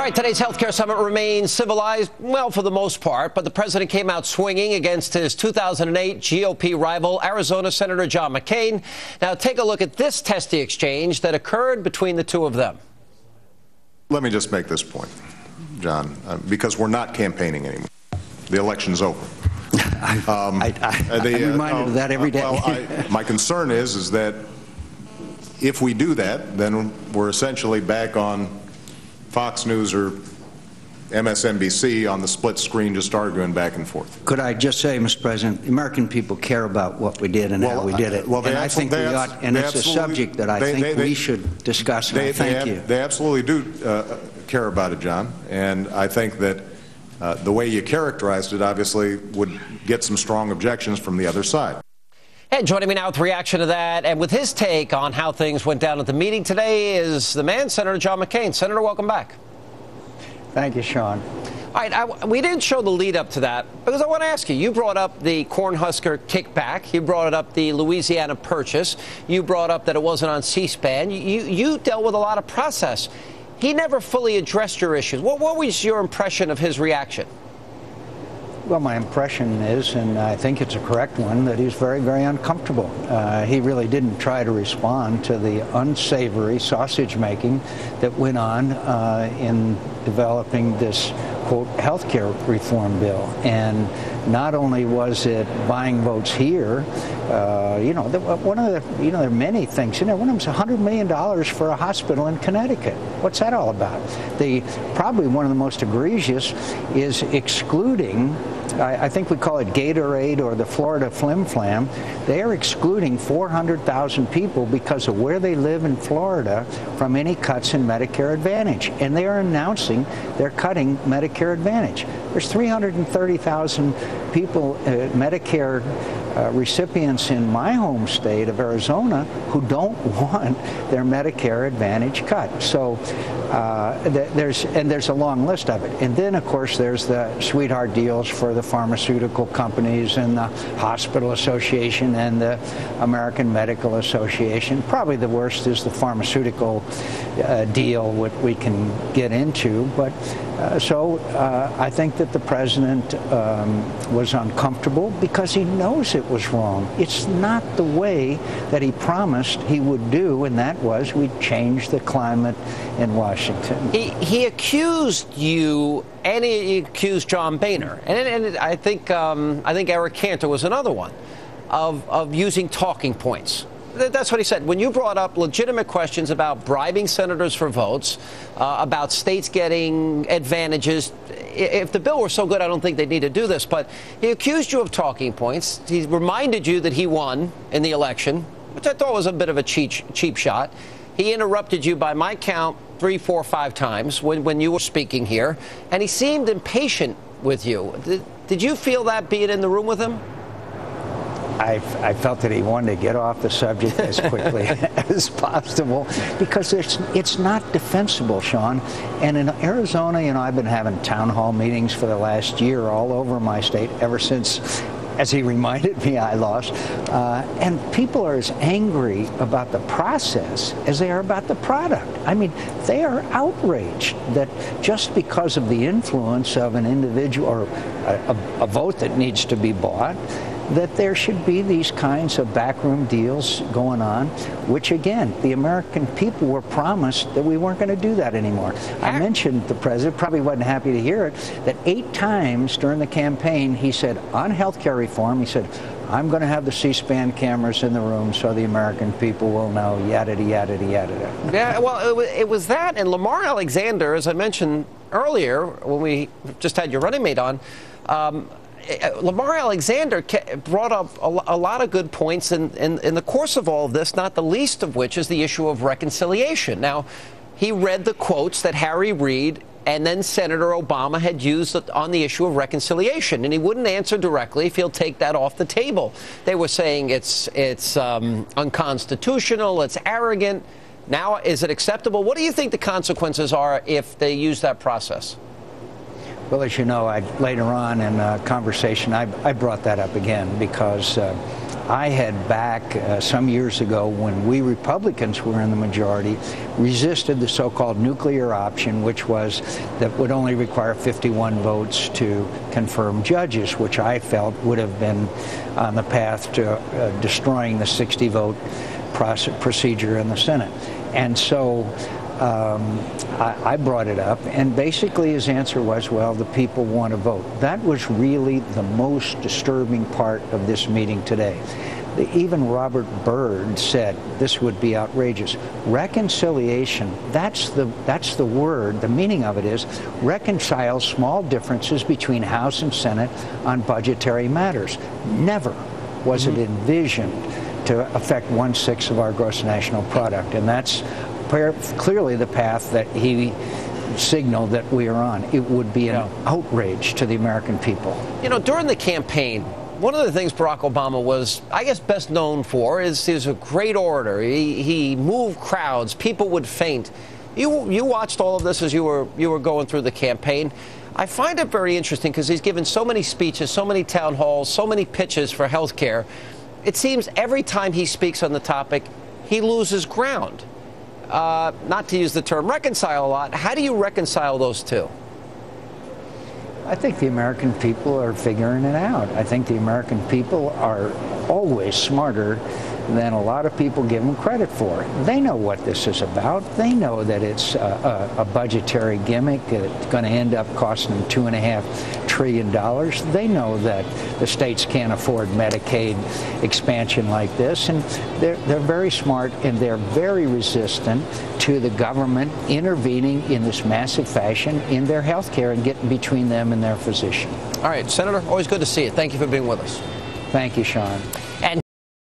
All right, today's healthcare summit remains civilized, well, for the most part, but the president came out swinging against his 2008 GOP rival, Arizona Senator John McCain. Now, take a look at this testy exchange that occurred between the two of them. Let me just make this point, John, because we're not campaigning anymore. The election's over. I'm reminded of that every day. Well, my concern is that if we do that, then we're essentially back on Fox News or MSNBC on the split screen just arguing back and forth. Could I just say, Mr. President, the American people care about what we did and how we did it. Well, and I think we ought, and it's a subject that I think we should discuss, and thank you. They absolutely do care about it, John, and I think that the way you characterized it obviously would get some strong objections from the other side. And joining me now with reaction to that and with his take on how things went down at the meeting today is the man, Senator John McCain. Senator, welcome back. Thank you, Sean. All right, we didn't show the lead up to that because I want to ask you. You brought up the Cornhusker kickback. You brought up the Louisiana Purchase. You brought up that it wasn't on C-SPAN. You dealt with a lot of process. He never fully addressed your issues. What was your impression of his reaction? Well, my impression is, and I think it's a correct one, that he's very, very uncomfortable. He really didn't try to respond to the unsavory sausage making that went on in developing this, quote, healthcare reform bill. And not only was it buying votes here, one of the, there are many things. One of them is $100 million for a hospital in Connecticut. What's that all about? Probably one of the most egregious is excluding, I think we call it Gatorade or the Florida Flim Flam. They are excluding 400,000 people because of where they live in Florida from any cuts in Medicare Advantage. And they are announcing they're cutting Medicare Advantage. There's 330,000 people, Medicare recipients in my home state of Arizona who don't want their Medicare Advantage cut. So there's a long list of it. And then, of course, there's the sweetheart deals for the pharmaceutical companies and the Hospital Association and the American Medical Association. Probably the worst is the pharmaceutical deal, what we can get into. But so I think that the president was uncomfortable because he knows it was wrong. It's not the way that he promised he would do, and that was we'd change the climate in Washington. He accused you, and he accused John Boehner, and I think Eric Cantor was another one, of using talking points. That's what he said. When you brought up legitimate questions about bribing senators for votes, about states getting advantages, if the bill were so good, I don't think they'd need to do this. But he accused you of talking points. He reminded you that he won in the election, which I thought was a bit of a cheap shot. He interrupted you, by my count, 3, 4, 5 times when you were speaking here. And he seemed impatient with you. Did you feel that being in the room with him? I felt that he wanted to get off the subject as quickly as possible because it's not defensible, Sean. And in Arizona, I've been having town hall meetings for the last year all over my state ever since, as he reminded me, I lost. And people are as angry about the process as they are about the product. I mean, they are outraged that just because of the influence of an individual or a vote that needs to be bought, that there should be these kinds of backroom deals going on, which, again, the American people were promised that we weren't going to do that anymore. I mentioned the president, probably wasn't happy to hear it, that 8 times during the campaign he said, on health care reform, he said, I'm going to have the C-SPAN cameras in the room so the American people will know, yada, yada, yada. Yeah, well, it was that, and Lamar Alexander, as I mentioned earlier when we just had your running mate on, Lamar Alexander brought up a lot of good points in the course of all of this, not the least of which is the issue of reconciliation. Now, he read the quotes that Harry Reid and then Senator Obama had used on the issue of reconciliation, and he wouldn't answer directly if he'll take that off the table. They were saying it's unconstitutional, it's arrogant. Now, is it acceptable? What do you think the consequences are if they use that process? Well, as you know, later on in a conversation, I brought that up again because I had back some years ago, when we Republicans were in the majority, resisted the so-called nuclear option, which was that would only require 51 votes to confirm judges, which I felt would have been on the path to destroying the 60-vote procedure in the Senate. And so I brought it up, and basically his answer was, well, the people want to vote. That was really the most disturbing part of this meeting today. Even Robert Byrd said this would be outrageous. Reconciliation, that's the word. The meaning of it is reconcile small differences between House and Senate on budgetary matters. Never was it envisioned to affect 1/6 of our gross national product, and that's clearly the path that he signaled that we are on. It would be an outrage to the American people. You know, during the campaign, one of the things Barack Obama was, I guess, best known for is he's a great orator. He moved crowds. People would faint. You watched all of this as you were going through the campaign. I find it very interesting because he's given so many speeches, so many town halls, so many pitches for health care. It seems every time he speaks on the topic, he loses ground. Not to use the term reconcile a lot. How do you reconcile those two? I think the American people are figuring it out. I think the American people are always smarter than a lot of people give them credit for. They know what this is about. They know that it's a budgetary gimmick. It's going to end up costing them $2.5 trillion. They know that the states can't afford Medicaid expansion like this, and they're very smart, and they're very resistant to the government intervening in this massive fashion in their health care and getting between them and their physician. All right, Senator, always good to see you. Thank you for being with us. Thank you, Sean. And